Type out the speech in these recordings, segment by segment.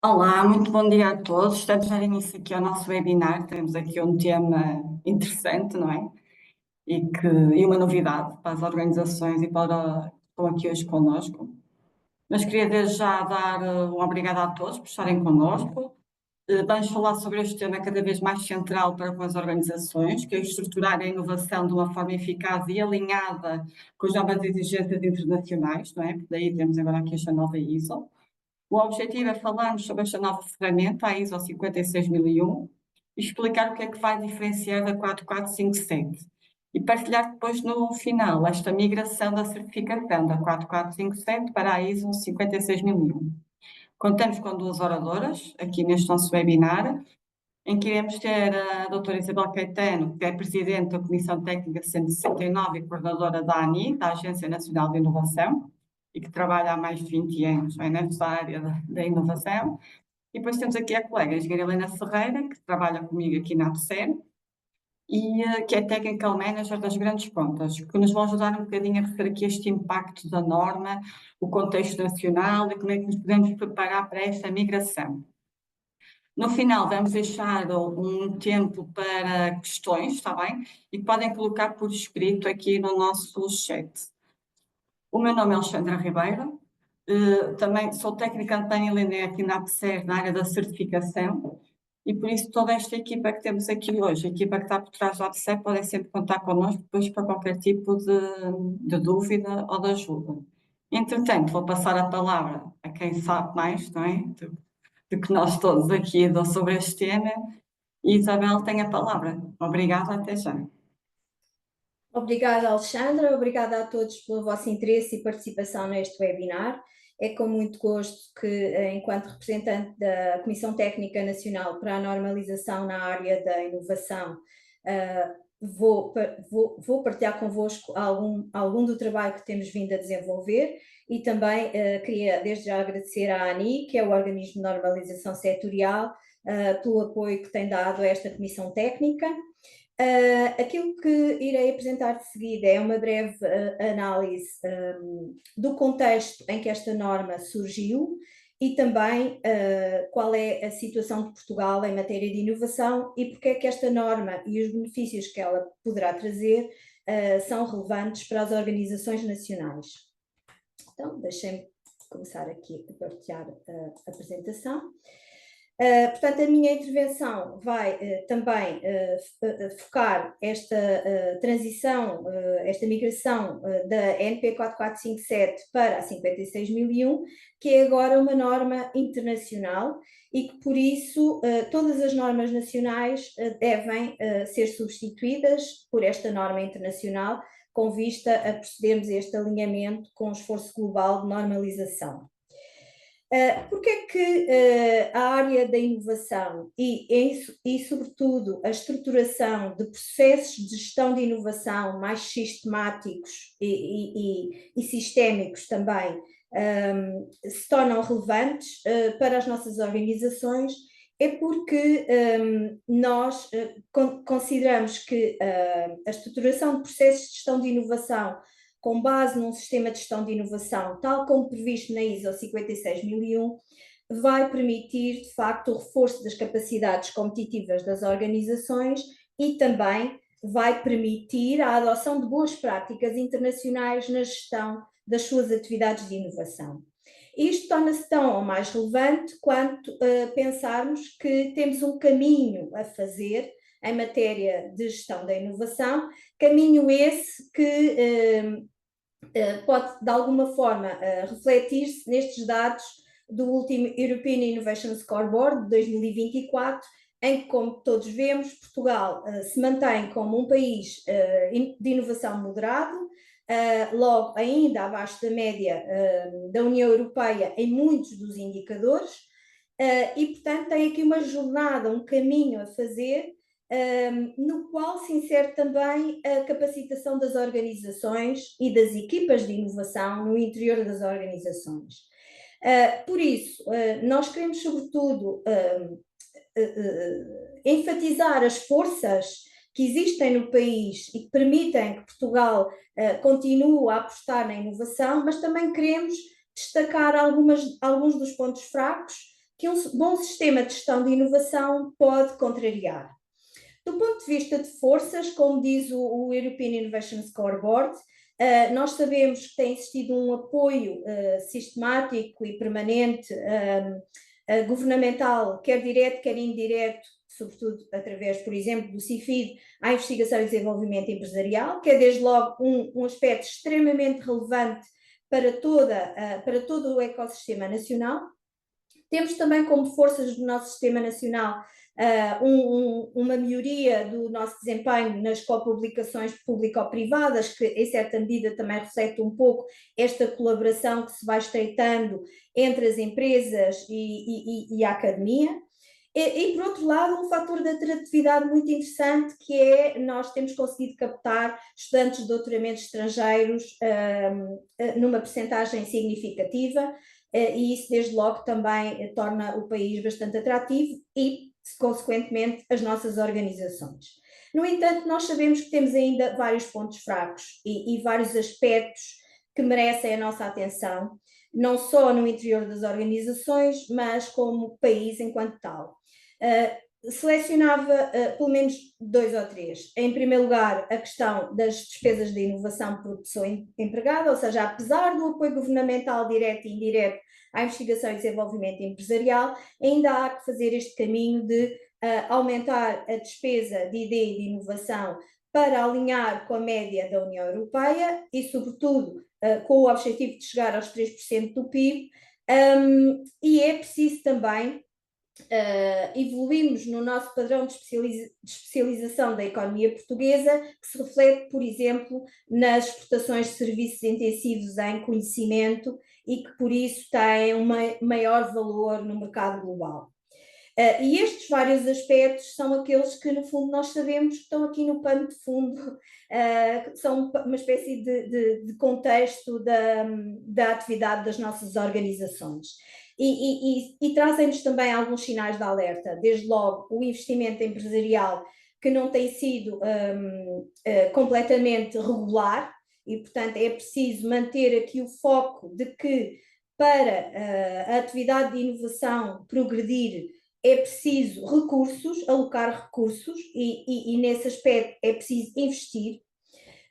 Olá, muito bom dia a todos. Estamos a dar início aqui ao nosso webinar. Temos aqui um tema interessante, não é? E uma novidade para as organizações e para que estão aqui hoje connosco. Mas queria desde já dar um obrigado a todos por estarem connosco. Vamos falar sobre este tema cada vez mais central para com as organizações, que é estruturar a inovação de uma forma eficaz e alinhada com as novas exigências internacionais, não é? Porque daí temos agora aqui esta nova ISO. O objetivo é falarmos sobre esta nova ferramenta, a ISO 56001, e explicar o que é que vai diferenciar da 4457. E partilhar depois no final esta migração da certificação da 4457 para a ISO 56001. Contamos com duas oradoras aqui neste nosso webinar, em que iremos ter a doutora Isabel Caetano, que é Presidente da Comissão Técnica 169 e coordenadora da ANI, da Agência Nacional de Inovação, e que trabalha há mais de 20 anos nesta área da inovação. E depois temos aqui a colega Engenheira Helena Ferreira, que trabalha comigo aqui na APSER, e que é Technical Manager das grandes contas, que nos vão ajudar um bocadinho a perceber aqui este impacto da norma, o contexto nacional e como é que nos podemos preparar para esta migração. No final, vamos deixar um tempo para questões, está bem? E que podem colocar por escrito aqui no nosso chat. O meu nome é Alexandra Ribeiro, também sou técnica de Panel aqui na APSER, na área da certificação, e por isso toda esta equipa que temos aqui hoje, a equipa que está por trás da APSER, podem sempre contar connosco depois para qualquer tipo de dúvida ou de ajuda. Entretanto, vou passar a palavra a quem sabe mais, não é? Do que nós todos aqui sobre este tema. E Isabel tem a palavra. Obrigada, até já. Obrigada, Alexandra. Obrigada a todos pelo vosso interesse e participação neste webinar. É com muito gosto que, enquanto representante da Comissão Técnica Nacional para a Normalização na área da inovação, vou partilhar convosco algum do trabalho que temos vindo a desenvolver e também queria desde já agradecer à ANI, que é o organismo de normalização setorial, pelo apoio que tem dado a esta Comissão Técnica. Aquilo que irei apresentar de seguida é uma breve análise do contexto em que esta norma surgiu e também qual é a situação de Portugal em matéria de inovação e porque é que esta norma e os benefícios que ela poderá trazer são relevantes para as organizações nacionais. Então, deixem-me começar aqui a partilhar a apresentação. Portanto, a minha intervenção vai também focar esta transição, esta migração da NP 4457 para a 56001, que é agora uma norma internacional e que, por isso, todas as normas nacionais devem ser substituídas por esta norma internacional, com vista a procedermos a este alinhamento com o esforço global de normalização. Porque é que a área da inovação e, sobretudo, a estruturação de processos de gestão de inovação mais sistemáticos e sistémicos também se tornam relevantes para as nossas organizações? É porque nós consideramos que a estruturação de processos de gestão de inovação com base num sistema de gestão de inovação, tal como previsto na ISO 56001, vai permitir, de facto, o reforço das capacidades competitivas das organizações e também vai permitir a adoção de boas práticas internacionais na gestão das suas atividades de inovação. Isto torna-se tão ou mais relevante quanto pensarmos que temos um caminho a fazer em matéria de gestão da inovação, caminho esse que pode, de alguma forma, refletir-se nestes dados do último European Innovation Scoreboard de 2024, em que, como todos vemos, Portugal se mantém como um país de inovação moderado, logo ainda abaixo da média da União Europeia em muitos dos indicadores, e, portanto, tem aqui uma jornada, um caminho a fazer, no qual se insere também a capacitação das organizações e das equipas de inovação no interior das organizações. Por isso, nós queremos, sobretudo, enfatizar as forças que existem no país e que permitem que Portugal continue a apostar na inovação, mas também queremos destacar alguns dos pontos fracos que um bom sistema de gestão de inovação pode contrariar. Do ponto de vista de forças, como diz o European Innovation Scoreboard, nós sabemos que tem existido um apoio sistemático e permanente governamental, quer direto, quer indireto, sobretudo através, por exemplo, do CIFID, à investigação e desenvolvimento empresarial, que é desde logo um aspecto extremamente relevante para todo o ecossistema nacional. Temos também como forças do nosso sistema nacional uma melhoria do nosso desempenho nas copublicações público-privadas, que em certa medida também reflete um pouco esta colaboração que se vai estreitando entre as empresas e a academia. E, por outro lado, um fator de atratividade muito interessante, que é nós temos conseguido captar estudantes de doutoramento estrangeiros numa percentagem significativa, e isso desde logo também torna o país bastante atrativo e, consequentemente, as nossas organizações. No entanto, nós sabemos que temos ainda vários pontos fracos e vários aspectos que merecem a nossa atenção, não só no interior das organizações, mas como país enquanto tal. Selecionava pelo menos 2 ou 3. Em primeiro lugar, a questão das despesas de inovação por pessoa empregada, ou seja, apesar do apoio governamental direto e indireto à investigação e desenvolvimento empresarial, ainda há que fazer este caminho de aumentar a despesa de ID e de inovação para alinhar com a média da União Europeia e, sobretudo, com o objetivo de chegar aos 3% do PIB, e é preciso também evoluirmos no nosso padrão de especialização da economia portuguesa, que se reflete, por exemplo, nas exportações de serviços intensivos em conhecimento e que, por isso, têm um maior valor no mercado global. E estes vários aspectos são aqueles que, no fundo, nós sabemos que estão aqui no pano de fundo, que são uma espécie de contexto da atividade das nossas organizações. E trazem-nos também alguns sinais de alerta, desde logo o investimento empresarial, que não tem sido completamente regular, e, portanto, é preciso manter aqui o foco de que, para a atividade de inovação progredir, é preciso alocar recursos, e nesse aspecto é preciso investir.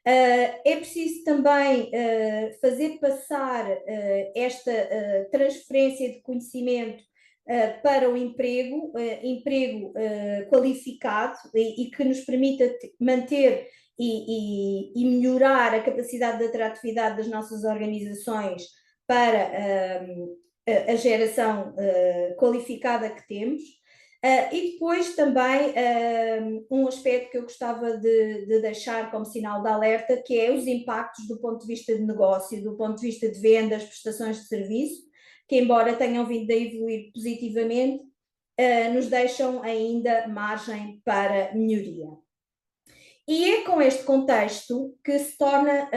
É preciso também fazer passar esta transferência de conhecimento para o emprego qualificado e que nos permita manter e melhorar a capacidade de atratividade das nossas organizações para a geração qualificada que temos. E depois também um aspecto que eu gostava de deixar como sinal de alerta, que é os impactos do ponto de vista de negócio, do ponto de vista de vendas, prestações de serviço, que embora tenham vindo a evoluir positivamente, nos deixam ainda margem para melhoria. E é com este contexto que se torna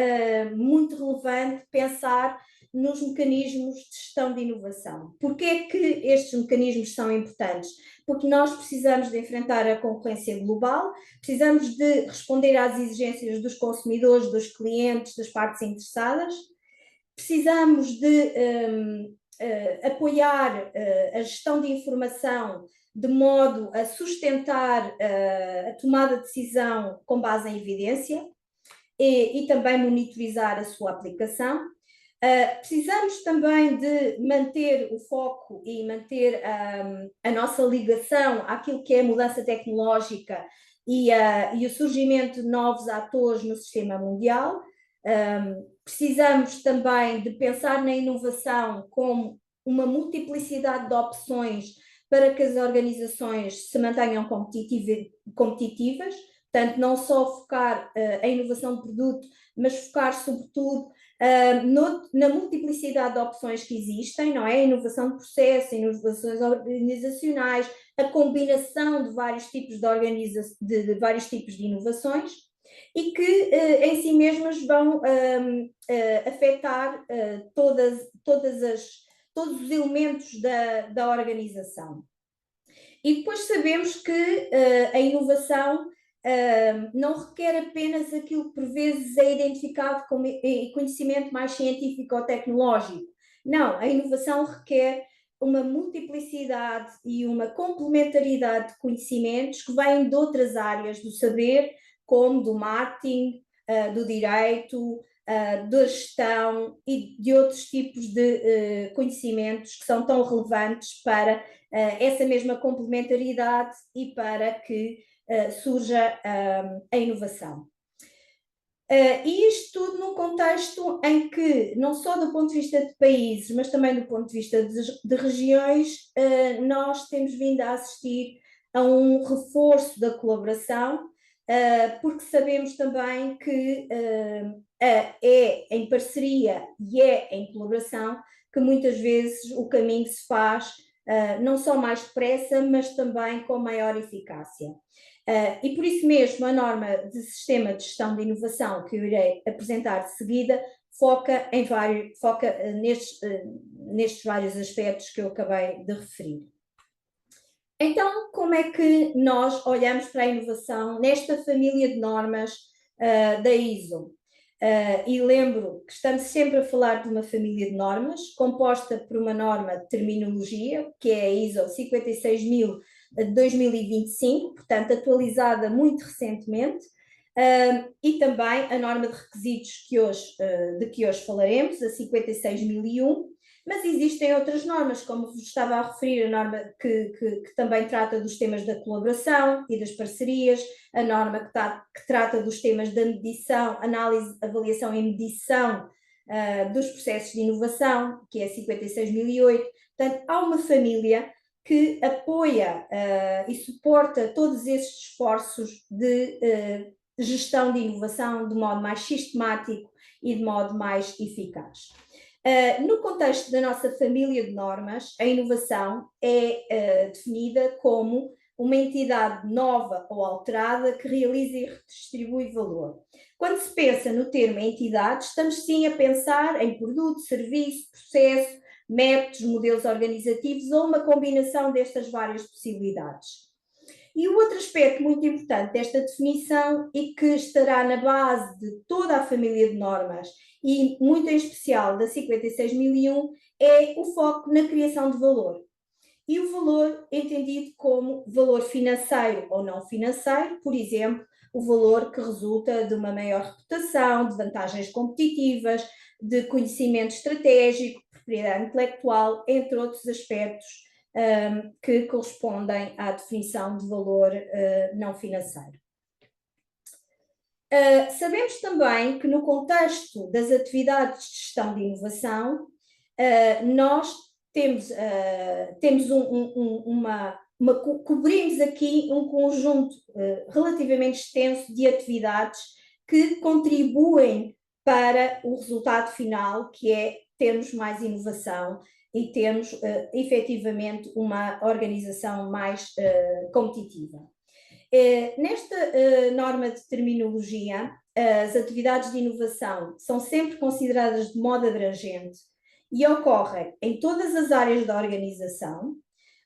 muito relevante pensar nos mecanismos de gestão de inovação. Porquê é que estes mecanismos são importantes? Porque nós precisamos de enfrentar a concorrência global, precisamos de responder às exigências dos consumidores, dos clientes, das partes interessadas, precisamos de apoiar a gestão de informação de modo a sustentar a tomada de decisão com base em evidência e também monitorizar a sua aplicação. Precisamos também de manter o foco e manter a nossa ligação àquilo que é a mudança tecnológica e o surgimento de novos atores no sistema mundial. Precisamos também de pensar na inovação como uma multiplicidade de opções para que as organizações se mantenham competitivas, portanto, não só focar a inovação de produto, mas focar sobretudo na multiplicidade de opções que existem, não é? A inovação de processo, inovações organizacionais, a combinação de vários tipos de vários tipos de inovações e que em si mesmas vão afetar todos os elementos da organização. E depois sabemos que a inovação não requer apenas aquilo que por vezes é identificado como conhecimento mais científico ou tecnológico. Não, a inovação requer uma multiplicidade e uma complementaridade de conhecimentos que vêm de outras áreas do saber, como do marketing, do direito, da gestão e de outros tipos de conhecimentos que são tão relevantes para essa mesma complementaridade e para que surja a inovação. E isto tudo num contexto em que, não só do ponto de vista de países, mas também do ponto de vista de regiões, nós temos vindo a assistir a um reforço da colaboração, porque sabemos também que é em parceria e é em colaboração que muitas vezes o caminho se faz não só mais depressa, mas também com maior eficácia. E por isso mesmo a norma de sistema de gestão de inovação que eu irei apresentar de seguida foca nestes vários aspectos que eu acabei de referir. Então, como é que nós olhamos para a inovação nesta família de normas da ISO? E lembro que estamos sempre a falar de uma família de normas composta por uma norma de terminologia, que é a ISO 56000 de 2025, portanto atualizada muito recentemente, e também a norma de requisitos de que hoje falaremos, a 56001, mas existem outras normas, como vos estava a referir, a norma que também trata dos temas da colaboração e das parcerias, a norma que trata dos temas da medição, análise, avaliação e medição dos processos de inovação, que é a 56008. Portanto, há uma família que apoia e suporta todos esses esforços de gestão de inovação de modo mais sistemático e de modo mais eficaz. No contexto da nossa família de normas, a inovação é definida como uma entidade nova ou alterada que realiza e redistribui valor. Quando se pensa no termo entidade, estamos sim a pensar em produto, serviço, processo, métodos, modelos organizativos ou uma combinação destas várias possibilidades. E o outro aspecto muito importante desta definição e que estará na base de toda a família de normas e muito em especial da 56001 é o foco na criação de valor. E o valor entendido como valor financeiro ou não financeiro, por exemplo, o valor que resulta de uma maior reputação, de vantagens competitivas, de conhecimento estratégico, propriedade intelectual, entre outros aspectos que correspondem à definição de valor não financeiro. Sabemos também que no contexto das atividades de gestão de inovação, nós cobrimos aqui um conjunto relativamente extenso de atividades que contribuem para o resultado final, que é termos mais inovação e termos efetivamente uma organização mais competitiva. Nesta norma de terminologia, as atividades de inovação são sempre consideradas de modo abrangente e ocorrem em todas as áreas da organização,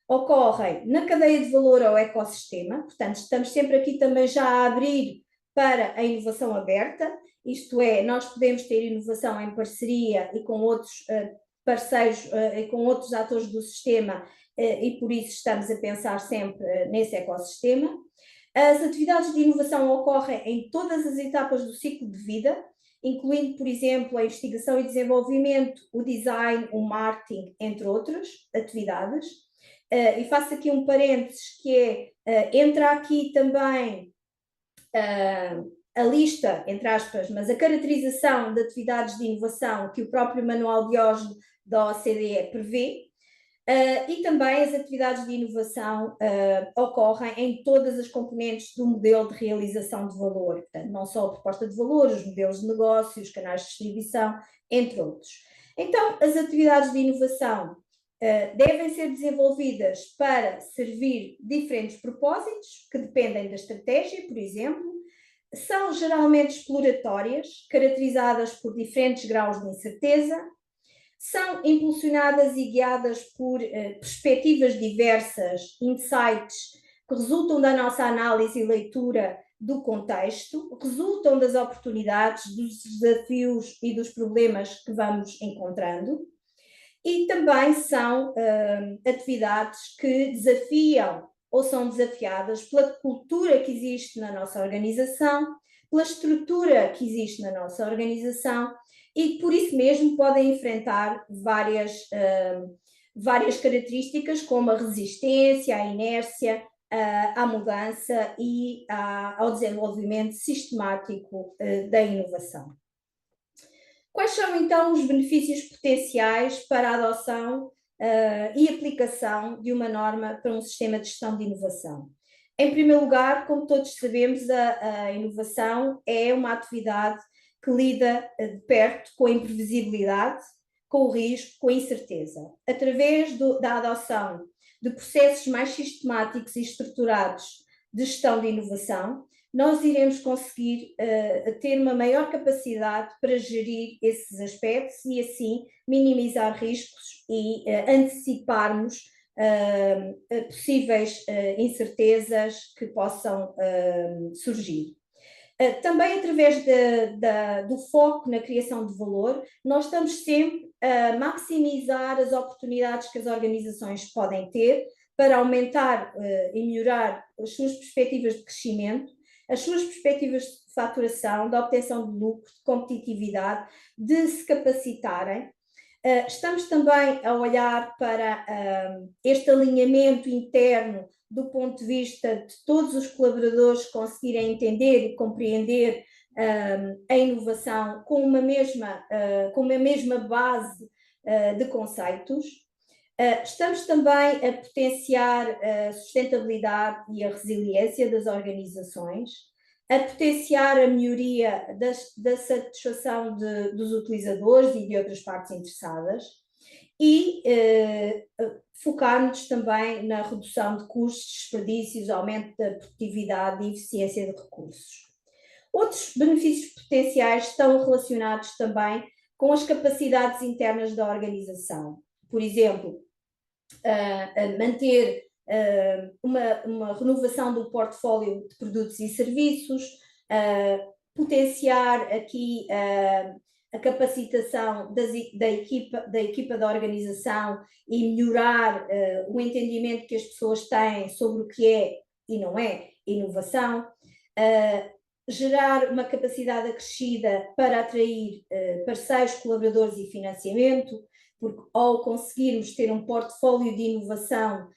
ocorrem na cadeia de valor ao ecossistema, portanto estamos sempre aqui também já a abrir para a inovação aberta, isto é, nós podemos ter inovação em parceria e com outros parceiros e com outros atores do sistema e por isso estamos a pensar sempre nesse ecossistema. As atividades de inovação ocorrem em todas as etapas do ciclo de vida, incluindo, por exemplo, a investigação e desenvolvimento, o design, o marketing, entre outras atividades. E faço aqui um parênteses que entra aqui também a lista, entre aspas, mas a caracterização de atividades de inovação que o próprio Manual Diógenes da OCDE prevê, e também as atividades de inovação ocorrem em todas as componentes do modelo de realização de valor, portanto, não só a proposta de valor, os modelos de negócio, os canais de distribuição, entre outros. Então, as atividades de inovação devem ser desenvolvidas para servir diferentes propósitos, que dependem da estratégia, por exemplo, são geralmente exploratórias, caracterizadas por diferentes graus de incerteza, são impulsionadas e guiadas por perspectivas diversas, insights que resultam da nossa análise e leitura do contexto, resultam das oportunidades, dos desafios e dos problemas que vamos encontrando. e também são atividades que desafiam ou são desafiadas pela cultura que existe na nossa organização, pela estrutura que existe na nossa organização e por isso mesmo podem enfrentar várias características como a resistência, a inércia, à mudança e ao desenvolvimento sistemático da inovação. Quais são então os benefícios potenciais para a adoção e aplicação de uma norma para um sistema de gestão de inovação? Em primeiro lugar, como todos sabemos, a inovação é uma atividade que lida de perto com a imprevisibilidade, com o risco, com a incerteza. Através da adoção de processos mais sistemáticos e estruturados de gestão de inovação, nós iremos conseguir ter uma maior capacidade para gerir esses aspectos e assim minimizar riscos e anteciparmos possíveis incertezas que possam surgir. Também através do foco na criação de valor, nós estamos sempre a maximizar as oportunidades que as organizações podem ter para aumentar e melhorar as suas perspectivas de crescimento, as suas perspectivas de faturação, de obtenção de lucro, de competitividade, de se capacitarem. Estamos também a olhar para este alinhamento interno do ponto de vista de todos os colaboradores conseguirem entender e compreender a inovação com uma mesma base de conceitos. Estamos também a potenciar a sustentabilidade e a resiliência das organizações, a potenciar a melhoria da satisfação dos utilizadores e de outras partes interessadas e focar-nos também na redução de custos, desperdícios, aumento da produtividade e eficiência de recursos. Outros benefícios potenciais estão relacionados também com as capacidades internas da organização. Por exemplo, manter uma renovação do portfólio de produtos e serviços, potenciar aqui a capacitação da equipa da organização e melhorar o entendimento que as pessoas têm sobre o que é e não é inovação, gerar uma capacidade acrescida para atrair parceiros, colaboradores e financiamento, porque ao conseguirmos ter um portfólio de inovação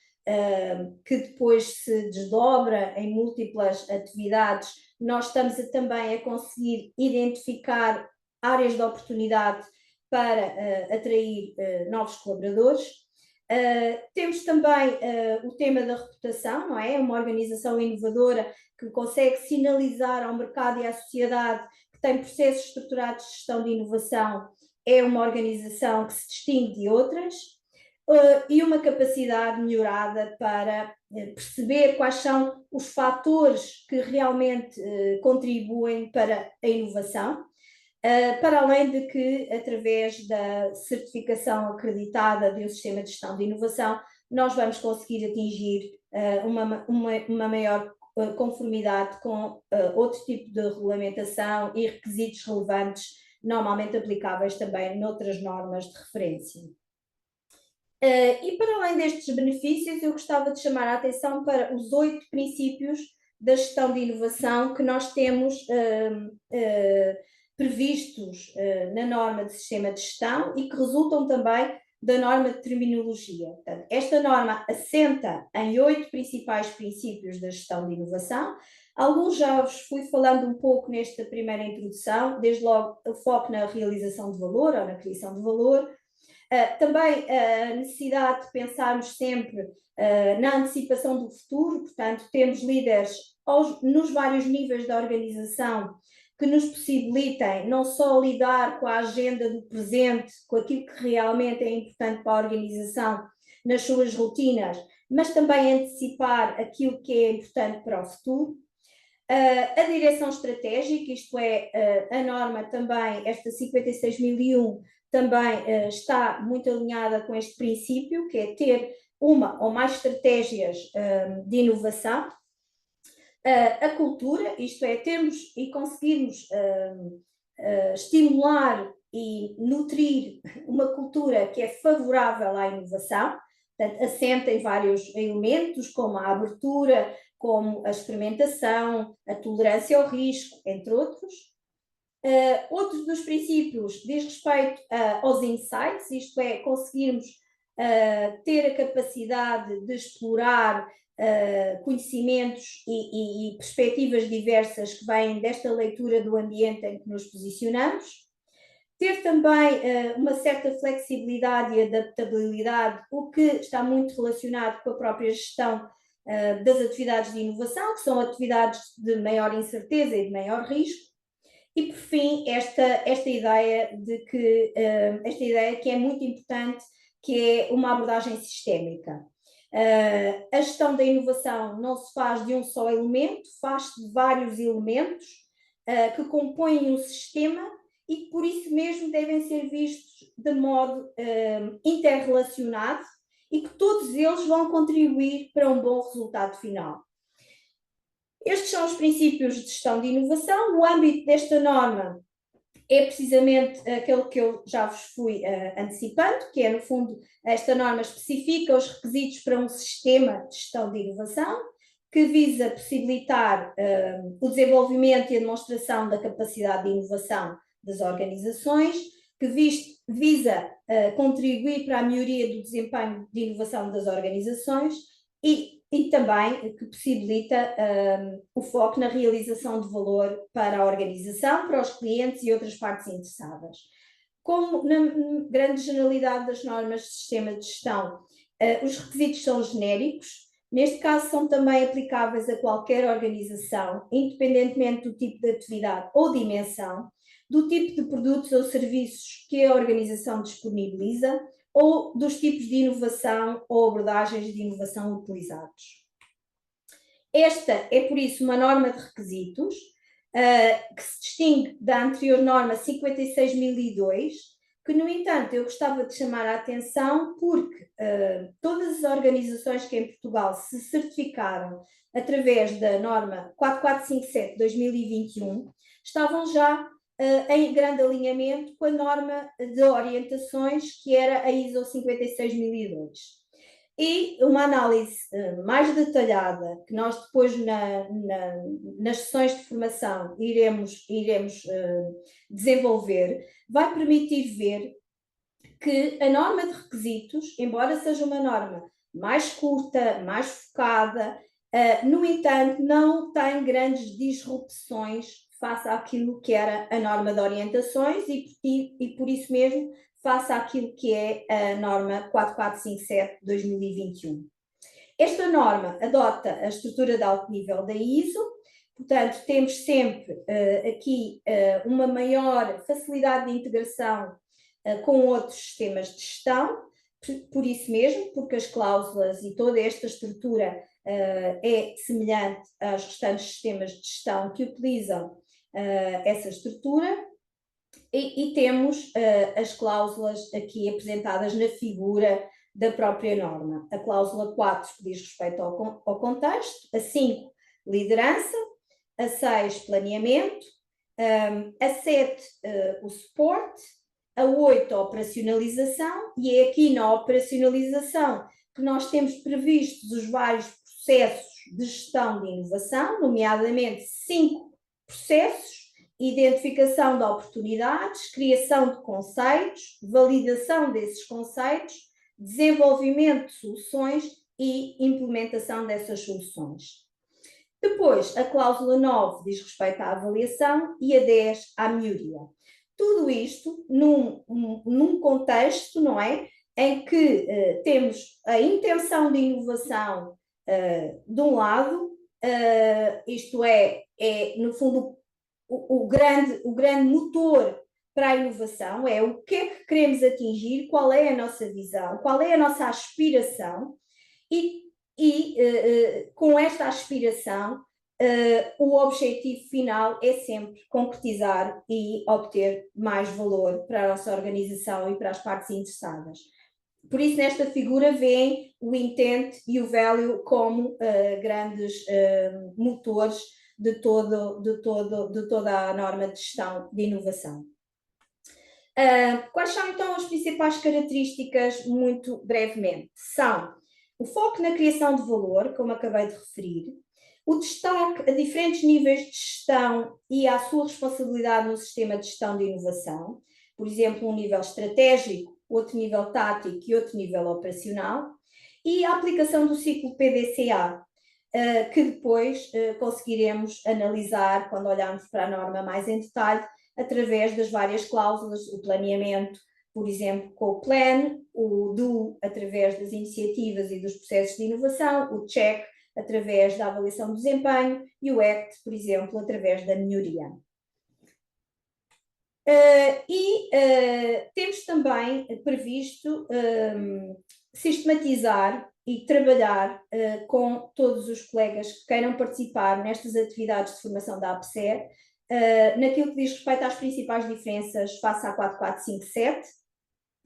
que depois se desdobra em múltiplas atividades, nós estamos também a conseguir identificar áreas de oportunidade para atrair novos colaboradores. Temos também o tema da reputação, não é? Uma organização inovadora que consegue sinalizar ao mercado e à sociedade que tem processos estruturados de gestão de inovação, é uma organização que se distingue de outras, e uma capacidade melhorada para perceber quais são os fatores que realmente contribuem para a inovação, para além de que, através da certificação acreditada de um sistema de gestão de inovação, nós vamos conseguir atingir uma maior conformidade com outro tipo de regulamentação e requisitos relevantes, normalmente aplicáveis também noutras normas de referência. E para além destes benefícios, eu gostava de chamar a atenção para os 8 princípios da gestão de inovação que nós temos previstos na norma de sistema de gestão e que resultam também da norma de terminologia. Portanto, esta norma assenta em 8 principais princípios da gestão de inovação. Alguns já vos fui falando um pouco nesta primeira introdução, desde logo o foco na realização de valor ou na criação de valor. Também a necessidade de pensarmos sempre na antecipação do futuro, portanto, temos líderes nos vários níveis da organização que nos possibilitem não só lidar com a agenda do presente, com aquilo que realmente é importante para a organização nas suas rotinas, mas também antecipar aquilo que é importante para o futuro. A direção estratégica, isto é, a norma também, esta 56.001, também está muito alinhada com este princípio, que é ter uma ou mais estratégias de inovação. A cultura, isto é, termos e conseguirmos estimular e nutrir uma cultura que é favorável à inovação, portanto, assenta em vários elementos, como a abertura, como a experimentação, a tolerância ao risco, entre outros. Outro dos princípios diz respeito aos insights, isto é, conseguirmos ter a capacidade de explorar conhecimentos e perspectivas diversas que vêm desta leitura do ambiente em que nos posicionamos. Ter também uma certa flexibilidade e adaptabilidade, o que está muito relacionado com a própria gestão das atividades de inovação, que são atividades de maior incerteza e de maior risco. E, por fim, esta ideia que é muito importante, que é uma abordagem sistémica. A gestão da inovação não se faz de um só elemento, faz-se de vários elementos que compõem um sistema e que, por isso mesmo, devem ser vistos de modo interrelacionado e que todos eles vão contribuir para um bom resultado final. Estes são os princípios de gestão de inovação. O âmbito desta norma é precisamente aquele que eu já vos fui antecipando, que é, no fundo, esta norma especifica os requisitos para um sistema de gestão de inovação, que visa possibilitar o desenvolvimento e a demonstração da capacidade de inovação das organizações, que visa contribuir para a melhoria do desempenho de inovação das organizações e também que possibilita o foco na realização de valor para a organização, para os clientes e outras partes interessadas. Como na grande generalidade das normas de sistema de gestão, os requisitos são genéricos, neste caso são também aplicáveis a qualquer organização, independentemente do tipo de atividade ou dimensão, do tipo de produtos ou serviços que a organização disponibiliza, ou dos tipos de inovação ou abordagens de inovação utilizados. Esta é, por isso, uma norma de requisitos que se distingue da anterior norma 56.002, que, no entanto, eu gostava de chamar a atenção porque todas as organizações que em Portugal se certificaram através da norma 4457/2021 estavam já em grande alinhamento com a norma de orientações que era a ISO 56.002. E uma análise mais detalhada, que nós depois nas sessões de formação iremos desenvolver, vai permitir ver que a norma de requisitos, embora seja uma norma mais curta, mais focada, no entanto, não tem grandes disrupções face àquilo que era a norma de orientações e por isso mesmo face àquilo que é a norma 4457/2021. Esta norma adota a estrutura de alto nível da ISO, portanto temos sempre aqui uma maior facilidade de integração com outros sistemas de gestão, por isso mesmo, porque as cláusulas e toda esta estrutura é semelhante aos restantes sistemas de gestão que utilizam essa estrutura e temos as cláusulas aqui apresentadas na figura da própria norma. A cláusula 4 que diz respeito ao contexto, a 5 liderança, a 6 planeamento, a 7 o suporte, a 8 a operacionalização, e é aqui na operacionalização que nós temos previstos os vários processos de gestão de inovação, nomeadamente 5 processos: identificação de oportunidades, criação de conceitos, validação desses conceitos, desenvolvimento de soluções e implementação dessas soluções. Depois, a cláusula 9 diz respeito à avaliação e a 10 à melhoria. Tudo isto num contexto, não é, em que temos a intenção de inovação de um lado, isto é no fundo o grande motor para a inovação, é o que é que queremos atingir, qual é a nossa visão, qual é a nossa aspiração e com esta aspiração o objetivo final é sempre concretizar e obter mais valor para a nossa organização e para as partes interessadas. Por isso, nesta figura vêem o intent e o value como grandes motores de toda a norma de gestão de inovação. Quais são então as principais características, muito brevemente? São o foco na criação de valor, como acabei de referir, o destaque a diferentes níveis de gestão e à sua responsabilidade no sistema de gestão de inovação, por exemplo, um nível estratégico, outro nível tático e outro nível operacional, e a aplicação do ciclo PDCA, que depois conseguiremos analisar quando olharmos para a norma mais em detalhe, através das várias cláusulas, o planeamento, por exemplo, com o plan, o do, através das iniciativas e dos processos de inovação, o check, através da avaliação do desempenho, e o act, por exemplo, através da melhoria. Temos também previsto sistematizar e trabalhar com todos os colegas que queiram participar nestas atividades de formação da APSER, naquilo que diz respeito às principais diferenças face à 4457.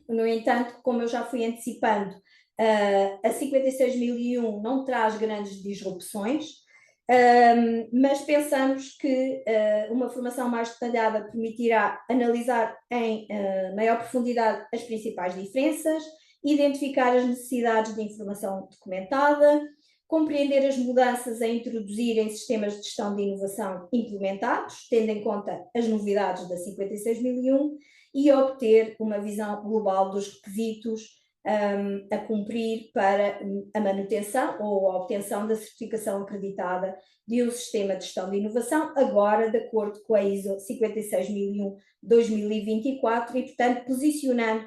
No entanto, como eu já fui antecipando, a 56001 não traz grandes disrupções, mas pensamos que uma formação mais detalhada permitirá analisar em maior profundidade as principais diferenças, identificar as necessidades de informação documentada, compreender as mudanças a introduzir em sistemas de gestão de inovação implementados, tendo em conta as novidades da 56001, e obter uma visão global dos requisitos a cumprir para a manutenção ou a obtenção da certificação acreditada de um sistema de gestão de inovação, agora de acordo com a ISO 56001-2024, e, portanto, posicionando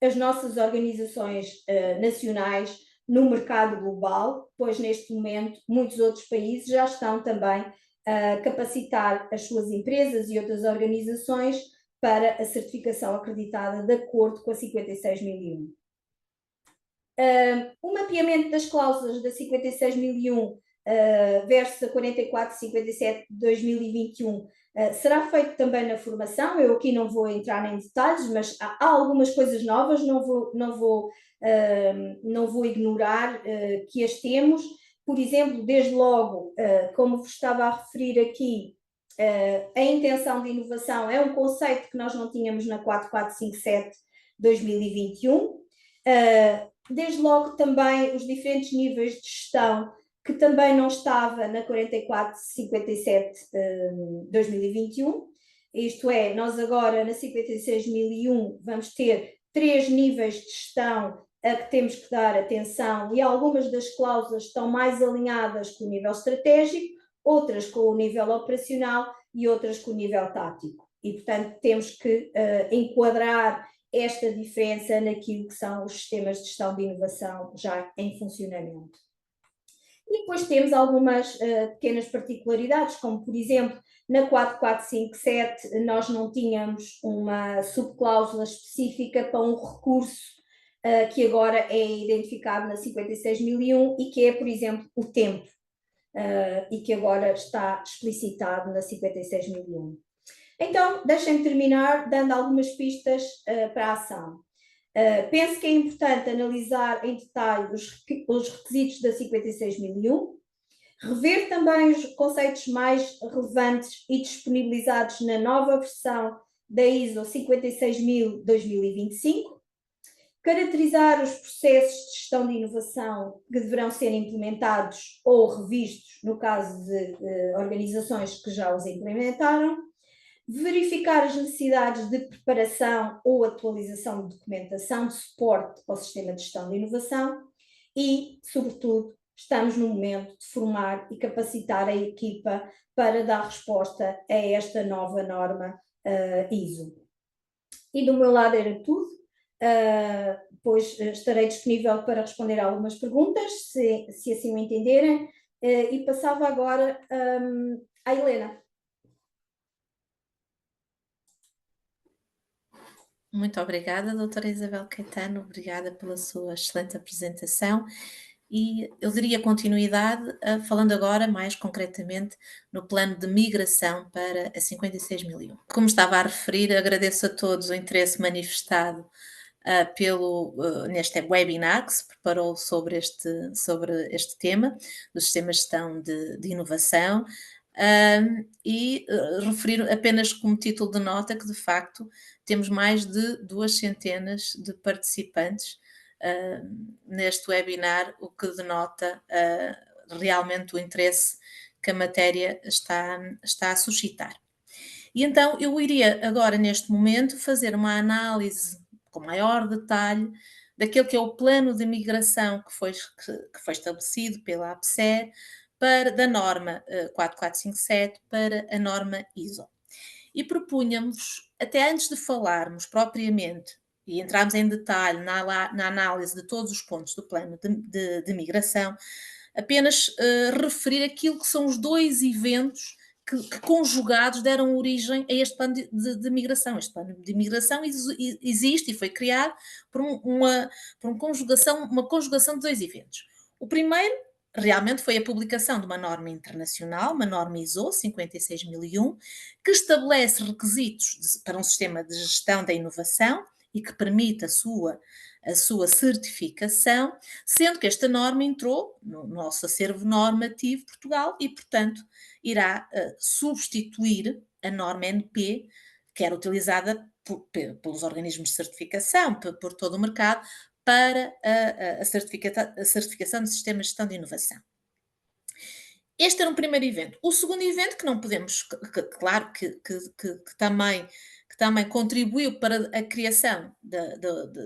as nossas organizações nacionais no mercado global, pois neste momento muitos outros países já estão também a capacitar as suas empresas e outras organizações para a certificação acreditada de acordo com a 56001. O mapeamento das cláusulas da 56001 versus a 4457 de 2021 será feito também na formação. Eu aqui não vou entrar em detalhes, mas há algumas coisas novas, não vou ignorar que as temos. Por exemplo, desde logo, como vos estava a referir aqui, a intenção de inovação é um conceito que nós não tínhamos na 4457 2021. Desde logo também os diferentes níveis de gestão, que também não estava na 4457 2021. Isto é, nós agora na 56001 vamos ter 3 níveis de gestão a que temos que dar atenção, e algumas das cláusulas estão mais alinhadas com o nível estratégico, outras com o nível operacional e outras com o nível tático. E, portanto, temos que enquadrar esta diferença naquilo que são os sistemas de gestão de inovação já em funcionamento. E depois temos algumas pequenas particularidades, como, por exemplo, na 4457 nós não tínhamos uma subcláusula específica para um recurso que agora é identificado na 56001 e que é, por exemplo, o tempo, e que agora está explicitado na 56001. Então, deixem-me terminar dando algumas pistas para a ação. Penso que é importante analisar em detalhe os requisitos da 56001, rever também os conceitos mais relevantes e disponibilizados na nova versão da ISO 56000-2025, caracterizar os processos de gestão de inovação que deverão ser implementados ou revistos no caso de organizações que já os implementaram, verificar as necessidades de preparação ou atualização de documentação de suporte ao sistema de gestão de inovação e, sobretudo, estamos no momento de formar e capacitar a equipa para dar resposta a esta nova norma ISO. E do meu lado era tudo, pois estarei disponível para responder a algumas perguntas, se assim o entenderem, e passava agora à Helena. Muito obrigada, doutora Isabel Caetano, obrigada pela sua excelente apresentação, e eu daria continuidade falando agora mais concretamente no plano de migração para a 56001. Como estava a referir, agradeço a todos o interesse manifestado neste webinar que se preparou sobre este tema, do sistema de gestão de inovação. referir apenas como título de nota que, de facto, temos mais de 200 de participantes neste webinar, o que denota realmente o interesse que a matéria está a suscitar. E então eu iria agora, neste momento, fazer uma análise com maior detalhe daquele que é o plano de migração que foi estabelecido pela APSER da norma 4457 para a norma ISO. E propunha-vos, até antes de falarmos propriamente e entrarmos em detalhe na análise de todos os pontos do plano de migração, apenas referir aquilo que são os dois eventos que conjugados deram origem a este plano de migração. Este plano de migração existe e foi criado por uma conjugação de dois eventos. O primeiro realmente foi a publicação de uma norma internacional, uma norma ISO 56001, que estabelece requisitos para um sistema de gestão da inovação e que permite a sua certificação, sendo que esta norma entrou no nosso acervo normativo de Portugal e, portanto, irá substituir a norma NP, que era utilizada pelos organismos de certificação, por todo o mercado, para a certificação de sistemas de gestão de inovação. Este era um primeiro evento. O segundo evento, que não podemos, claro que também contribuiu para a criação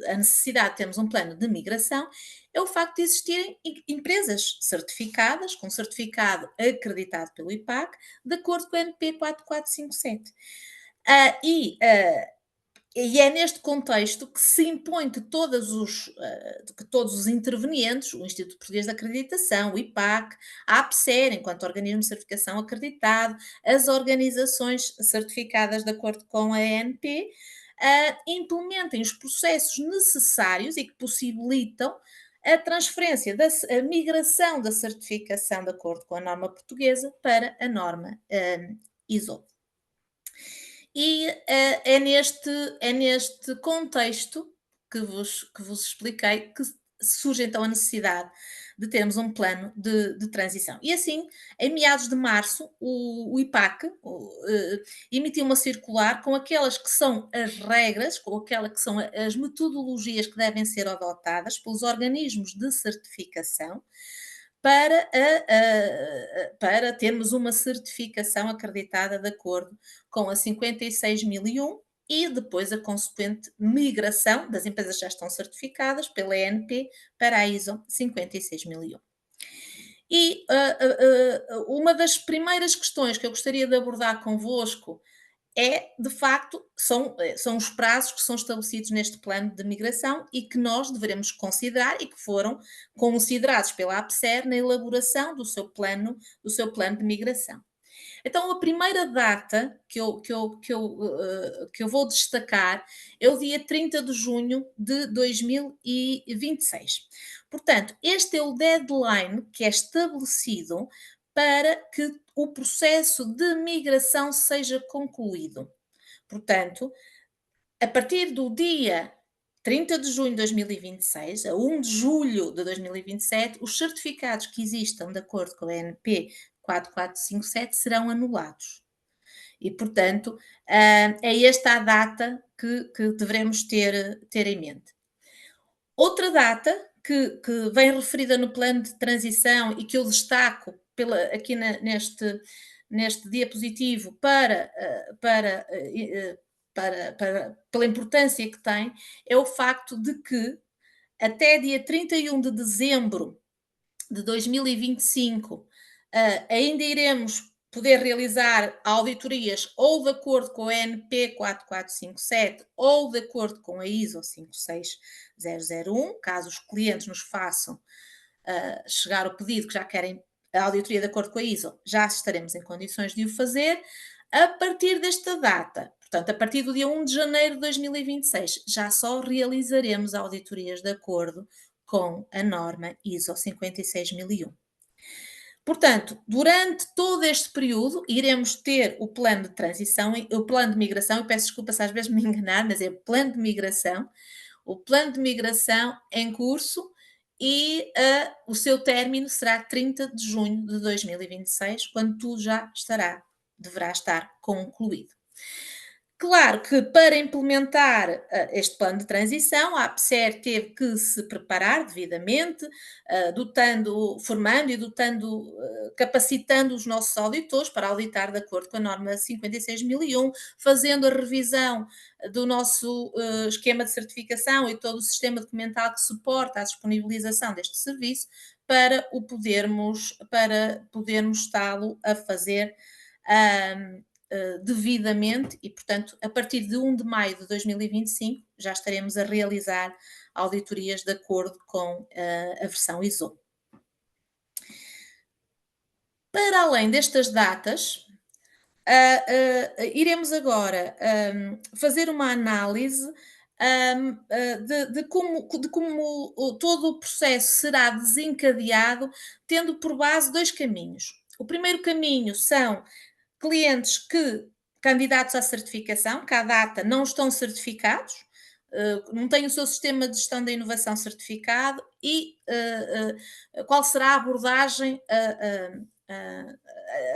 a necessidade de termos um plano de migração, é o facto de existirem empresas certificadas, com certificado acreditado pelo IPAC, de acordo com a NP 4457. E é neste contexto que se impõe que todos os intervenientes, o Instituto Português de Acreditação, o IPAC, a APSER, enquanto organismo de certificação acreditado, as organizações certificadas de acordo com a ANP, implementem os processos necessários e que possibilitam a transferência, a migração da certificação de acordo com a norma portuguesa para a norma ISO. E é neste contexto que vos expliquei que surge então a necessidade de termos um plano de transição. E assim, em meados de março, o IPAC emitiu uma circular com aquelas que são as regras, com aquelas que são as metodologias que devem ser adotadas pelos organismos de certificação para termos uma certificação acreditada de acordo com a 56001 e depois a consequente migração das empresas que já estão certificadas pela ANP para a ISO 56001. E uma das primeiras questões que eu gostaria de abordar convosco de facto, são os prazos que são estabelecidos neste plano de migração e que nós devemos considerar e que foram considerados pela APSER na elaboração do seu plano de migração. Então, a primeira data que eu vou destacar é o dia 30 de junho de 2026. Portanto, este é o deadline que é estabelecido para que o processo de migração seja concluído. Portanto, a partir do dia 30 de junho de 2026 a 1 de julho de 2027, os certificados que existam de acordo com a ANP 4457 serão anulados. E, portanto, é esta a data que devemos ter em mente. Outra data que vem referida no plano de transição e que eu destaco aqui neste diapositivo pela importância que tem, é o facto de que até dia 31 de dezembro de 2025 ainda iremos poder realizar auditorias ou de acordo com a ANP 4457 ou de acordo com a ISO 56001, caso os clientes nos façam chegar o pedido que já querem a auditoria de acordo com a ISO, já estaremos em condições de o fazer. A partir desta data, portanto, a partir do dia 1 de janeiro de 2026, já só realizaremos auditorias de acordo com a norma ISO 56001. Portanto, durante todo este período, iremos ter o plano de transição, o plano de migração, eu peço desculpa se às vezes me enganar, mas é o plano de migração em curso e o seu término será 30 de junho de 2026, quando tudo já deverá estar concluído. Claro que para implementar este plano de transição, a APSER teve que se preparar devidamente, formando e capacitando os nossos auditores para auditar de acordo com a norma 56.001, fazendo a revisão do nosso esquema de certificação e todo o sistema documental que suporta a disponibilização deste serviço para podermos está-lo a fazer devidamente e, portanto, a partir de 1 de maio de 2025 já estaremos a realizar auditorias de acordo com a versão ISO. Para além destas datas, iremos agora fazer uma análise de como todo o processo será desencadeado, tendo por base 2 caminhos. O primeiro caminho são clientes candidatos à certificação, que à data não estão certificados, não têm o seu sistema de gestão da inovação certificado e qual será a abordagem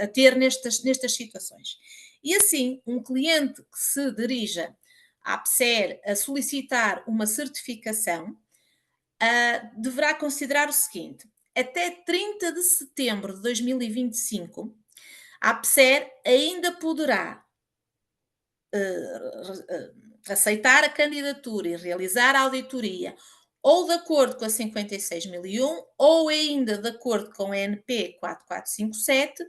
a ter nestas situações. E assim, um cliente que se dirija à APSER a solicitar uma certificação deverá considerar o seguinte: até 30 de setembro de 2025, a APSER ainda poderá aceitar a candidatura e realizar a auditoria ou de acordo com a 56.001 ou ainda de acordo com a NP 4457,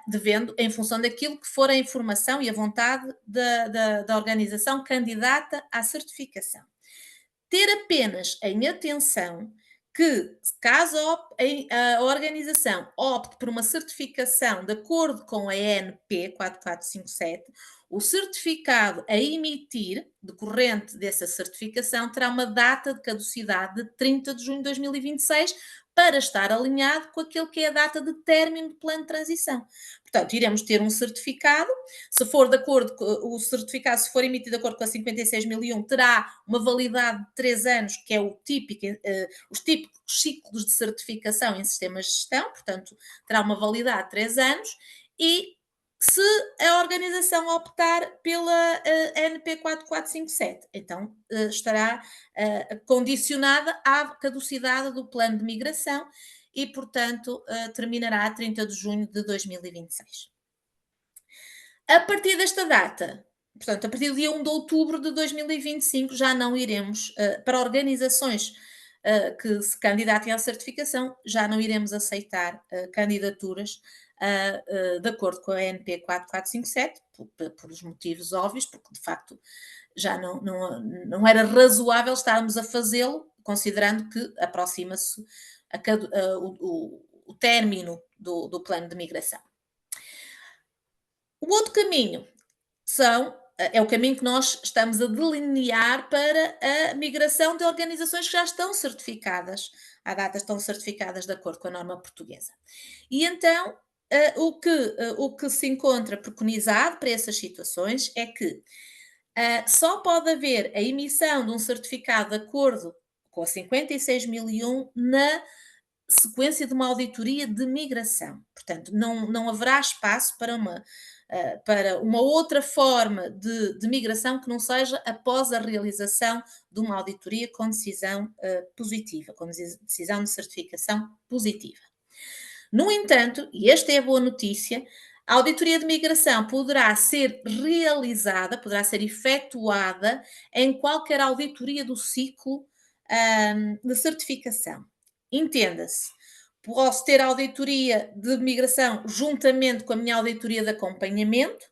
devendo, em função daquilo que for a informação e a vontade da organização candidata à certificação. Ter apenas em atenção que, caso a organização opte por uma certificação de acordo com a ENP 4457, o certificado a emitir, decorrente dessa certificação, terá uma data de caducidade de 30 de junho de 2026, para estar alinhado com aquele que é a data de término do plano de transição. Portanto, iremos ter um certificado, se for de acordo com o certificado, se for emitido de acordo com a 56.001, terá uma validade de 3 anos, que é os típicos ciclos de certificação em sistemas de gestão, portanto, terá uma validade de 3 anos, e se a organização optar pela NP 4457, então estará condicionada à caducidade do plano de migração e, portanto, terminará a 30 de junho de 2026. A partir desta data, portanto, a partir do dia 1 de outubro de 2025, já não iremos, para organizações que se candidatem à certificação, já não iremos aceitar candidaturas de acordo com a NP 4457, por os motivos óbvios, porque de facto já não era razoável estarmos a fazê-lo, considerando que aproxima-se o término do plano de migração. O outro caminho é o caminho que nós estamos a delinear para a migração de organizações que já estão certificadas, à data estão certificadas de acordo com a norma portuguesa. E então, o que se encontra preconizado para essas situações é que só pode haver a emissão de um certificado de acordo com a 56.001 na sequência de uma auditoria de migração. Portanto, não haverá espaço para uma outra forma de migração que não seja após a realização de uma auditoria com decisão positiva, com decisão de certificação positiva. No entanto, e esta é a boa notícia, a auditoria de migração poderá ser realizada, poderá ser efetuada em qualquer auditoria do ciclo de certificação. Entenda-se, posso ter a auditoria de migração juntamente com a minha auditoria de acompanhamento,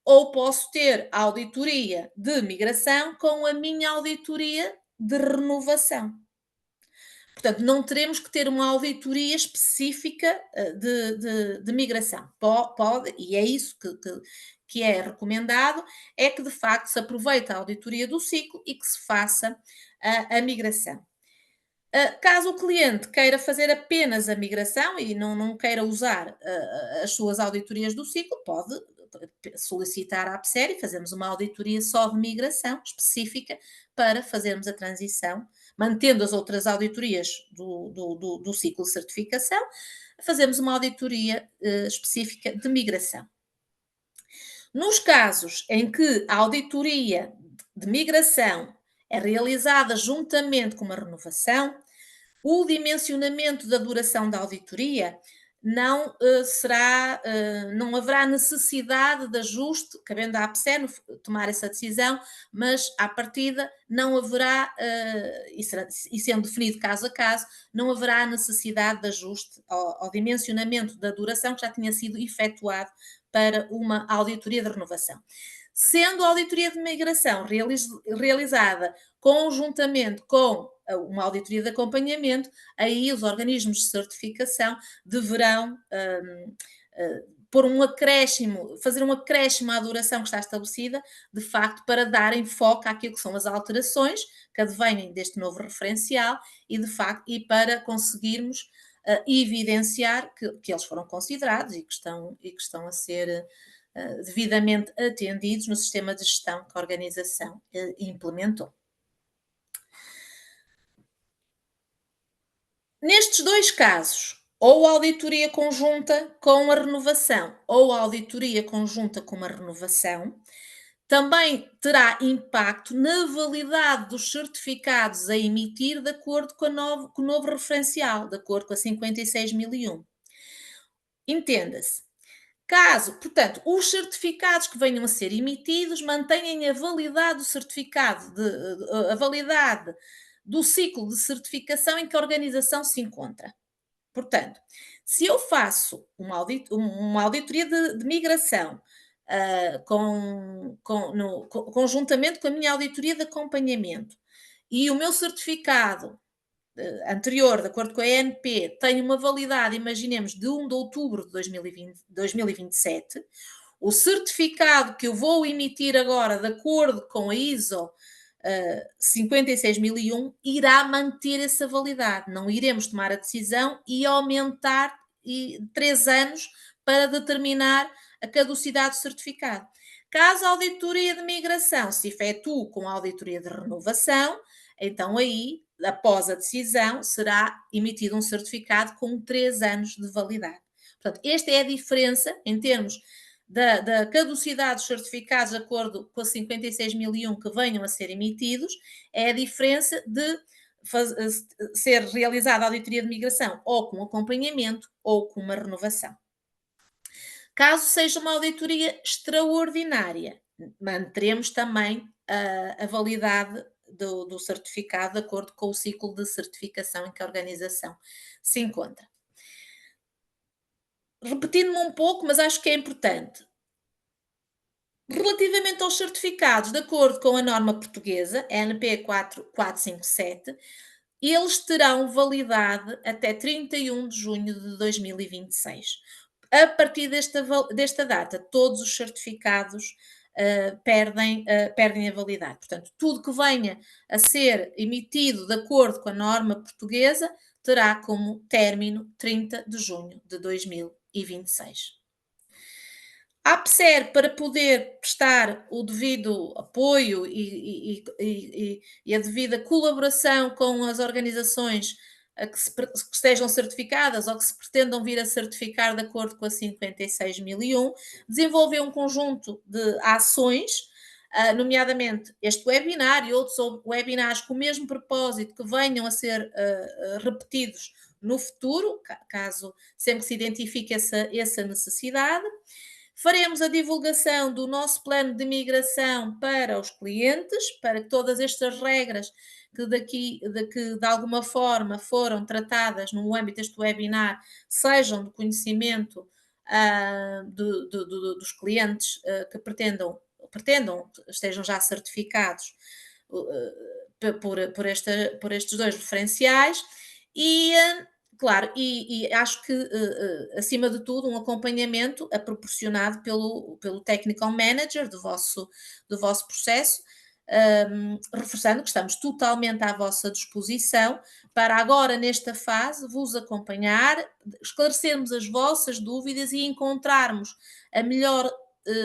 ou posso ter a auditoria de migração com a minha auditoria de renovação. Portanto, não teremos que ter uma auditoria específica de migração. Pode, e é isso que é recomendado, é que de facto se aproveite a auditoria do ciclo e que se faça a migração. Caso o cliente queira fazer apenas a migração e não queira usar as suas auditorias do ciclo, pode solicitar à APSER e fazermos uma auditoria só de migração específica para fazermos a transição, mantendo as outras auditorias do ciclo de certificação, fazemos uma auditoria específica de migração. Nos casos em que a auditoria de migração é realizada juntamente com uma renovação, o dimensionamento da duração da auditoria não não haverá necessidade de ajuste, cabendo à APSE tomar essa decisão, mas à partida não haverá, e sendo definido caso a caso, não haverá necessidade de ajuste ao dimensionamento da duração que já tinha sido efetuado para uma auditoria de renovação. Sendo a auditoria de migração realizada conjuntamente com uma auditoria de acompanhamento, aí os organismos de certificação deverão fazer um acréscimo à duração que está estabelecida, de facto, para darem foco àquilo que são as alterações que advêm deste novo referencial e, de facto, e para conseguirmos evidenciar que eles foram considerados e que estão a ser devidamente atendidos no sistema de gestão que a organização implementou. Nestes dois casos, ou a auditoria conjunta com a renovação, ou a auditoria conjunta com uma renovação, também terá impacto na validade dos certificados a emitir de acordo com o novo referencial, de acordo com a 56001. Entenda-se. Portanto, os certificados que venham a ser emitidos mantêm a validade do certificado, a validade do ciclo de certificação em que a organização se encontra. Portanto, se eu faço uma auditoria de migração conjuntamente com a minha auditoria de acompanhamento e o meu certificado anterior, de acordo com a ANP, tem uma validade, imaginemos, de 1 de outubro de 2027, o certificado que eu vou emitir agora, de acordo com a ISO 56001, irá manter essa validade. Não iremos tomar a decisão e aumentar 3 anos para determinar a caducidade do certificado. Caso a auditoria de migração se efetue com a auditoria de renovação, então aí, após a decisão, será emitido um certificado com 3 anos de validade. Portanto, esta é a diferença em termos da caducidade dos certificados de acordo com a 56001 que venham a ser emitidos, é a diferença de ser realizada a auditoria de migração ou com acompanhamento ou com uma renovação. Caso seja uma auditoria extraordinária, manteremos também a validade do certificado de acordo com o ciclo de certificação em que a organização se encontra. Repetindo-me um pouco, mas acho que é importante. Relativamente aos certificados, de acordo com a norma portuguesa, NP 4457, eles terão validade até 31 de junho de 2026. A partir desta data, todos os certificados perdem a validade. Portanto, tudo que venha a ser emitido de acordo com a norma portuguesa terá como término 30 de junho de 2026. A APSER, para poder prestar o devido apoio e a devida colaboração com as organizações que estejam certificadas ou que se pretendam vir a certificar de acordo com a 56001, desenvolveu um conjunto de ações, nomeadamente este webinar e outros webinars com o mesmo propósito que venham a ser repetidos no futuro, caso sempre se identifique essa necessidade. Faremos a divulgação do nosso plano de migração para os clientes, para que todas estas regras que de alguma forma foram tratadas no âmbito deste webinar sejam de conhecimento dos clientes que pretendam, estejam já certificados por estes dois referenciais e claro, e acho que, acima de tudo, um acompanhamento proporcionado pelo Technical Manager do vosso processo, reforçando que estamos totalmente à vossa disposição para agora, nesta fase, vos acompanhar, esclarecermos as vossas dúvidas e encontrarmos a melhor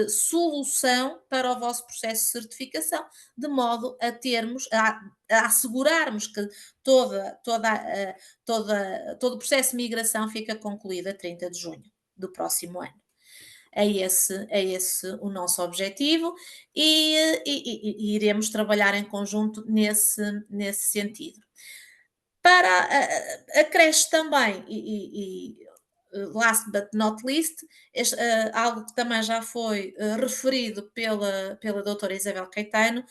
solução para o vosso processo de certificação, de modo a termos, a assegurarmos que todo o processo de migração fica concluído a 30 de junho do próximo ano. É esse o nosso objetivo e iremos trabalhar em conjunto nesse sentido. Para a creche também, last but not least, algo que também já foi referido pela doutora Isabel Caetano,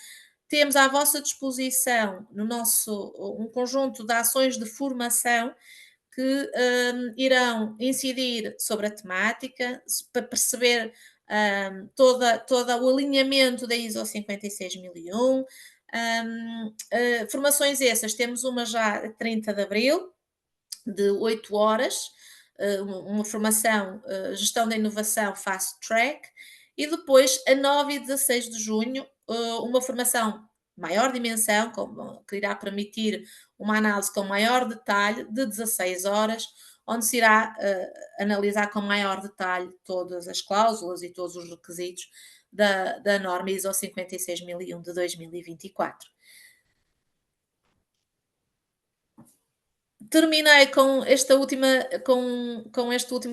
temos à vossa disposição um conjunto de ações de formação que irão incidir sobre a temática, para perceber todo o alinhamento da ISO 56001. Formações essas, temos uma já a 30 de abril, de 8 horas, uma formação gestão da inovação fast track, e depois a 9 e 16 de junho, uma formação maior dimensão, que irá permitir uma análise com maior detalhe, de 16 horas, onde se irá analisar com maior detalhe todas as cláusulas e todos os requisitos da norma ISO 56001 de 2024. Terminei com este último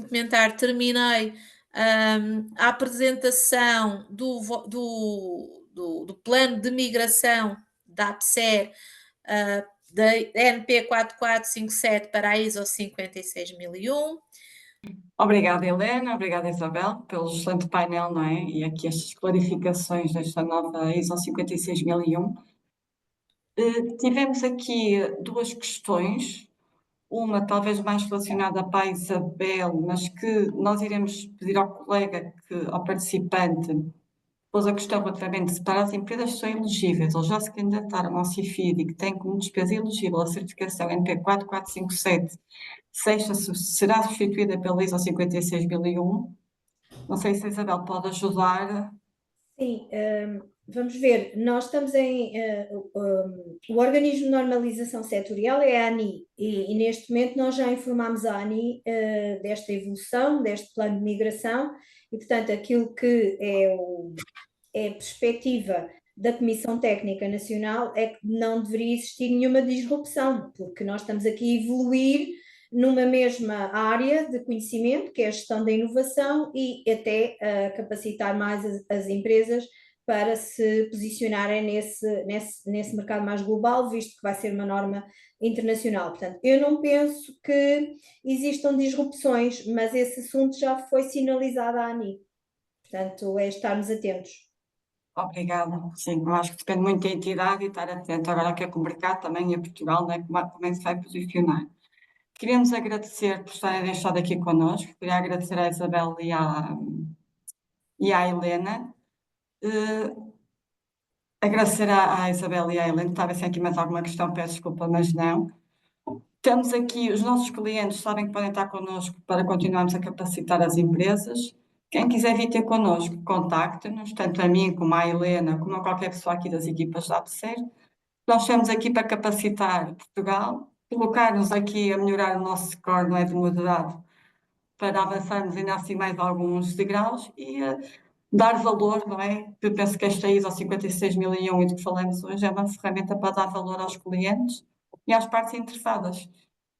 comentário, terminei a apresentação do plano de migração da APSER, da NP 4457 para a ISO 56001. Obrigada, Helena, obrigada, Isabel, pelo excelente painel, não é? E aqui estas clarificações desta nova ISO 56001. Tivemos aqui duas questões, uma talvez mais relacionada para a Isabel, mas que nós iremos pedir ao colega, ao participante, pôs a questão relativamente se para as empresas que são elegíveis ou já se candidataram ao CIFID e que têm como despesa elegível a certificação NP 4457, será substituída pela ISO 56001. Não sei se a Isabel pode ajudar. Sim, vamos ver, nós estamos o organismo de normalização setorial é a ANI, e neste momento nós já informámos a ANI desta evolução, deste plano de migração, e portanto aquilo que é a perspectiva da Comissão Técnica Nacional é que não deveria existir nenhuma disrupção, porque nós estamos aqui a evoluir numa mesma área de conhecimento, que é a gestão da inovação, e até capacitar mais as empresas para se posicionarem nesse mercado mais global, visto que vai ser uma norma internacional. Portanto, eu não penso que existam disrupções, mas esse assunto já foi sinalizado à ANI. Portanto, é estarmos atentos. Obrigada. Sim, eu acho que depende muito da entidade e estar atento agora que é com o mercado também e a Portugal, né, como é que se vai posicionar. Queríamos agradecer por estarem deixado aqui connosco. Queria agradecer à Isabel e à Helena. Agradecer à Isabel e à Helena. Talvez tenha aqui mais alguma questão, peço desculpa, mas não. Temos aqui, os nossos clientes sabem que podem estar connosco para continuarmos a capacitar as empresas. Quem quiser vir ter connosco, contacte-nos, tanto a mim como à Helena, como a qualquer pessoa aqui das equipas da APSER. Nós estamos aqui para capacitar Portugal, colocar-nos aqui a melhorar o nosso score, não é, de moderado, para avançarmos ainda assim mais alguns degraus e dar valor, não é? Eu penso que esta ISO 56001 e do que falamos hoje é uma ferramenta para dar valor aos clientes e às partes interessadas.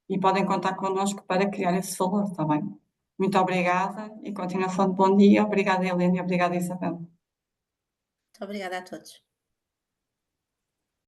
E podem contar connosco para criar esse valor, está bem? Muito obrigada e continuação de bom dia. Obrigada, Helena, e obrigada, Isabel. Muito obrigada a todos.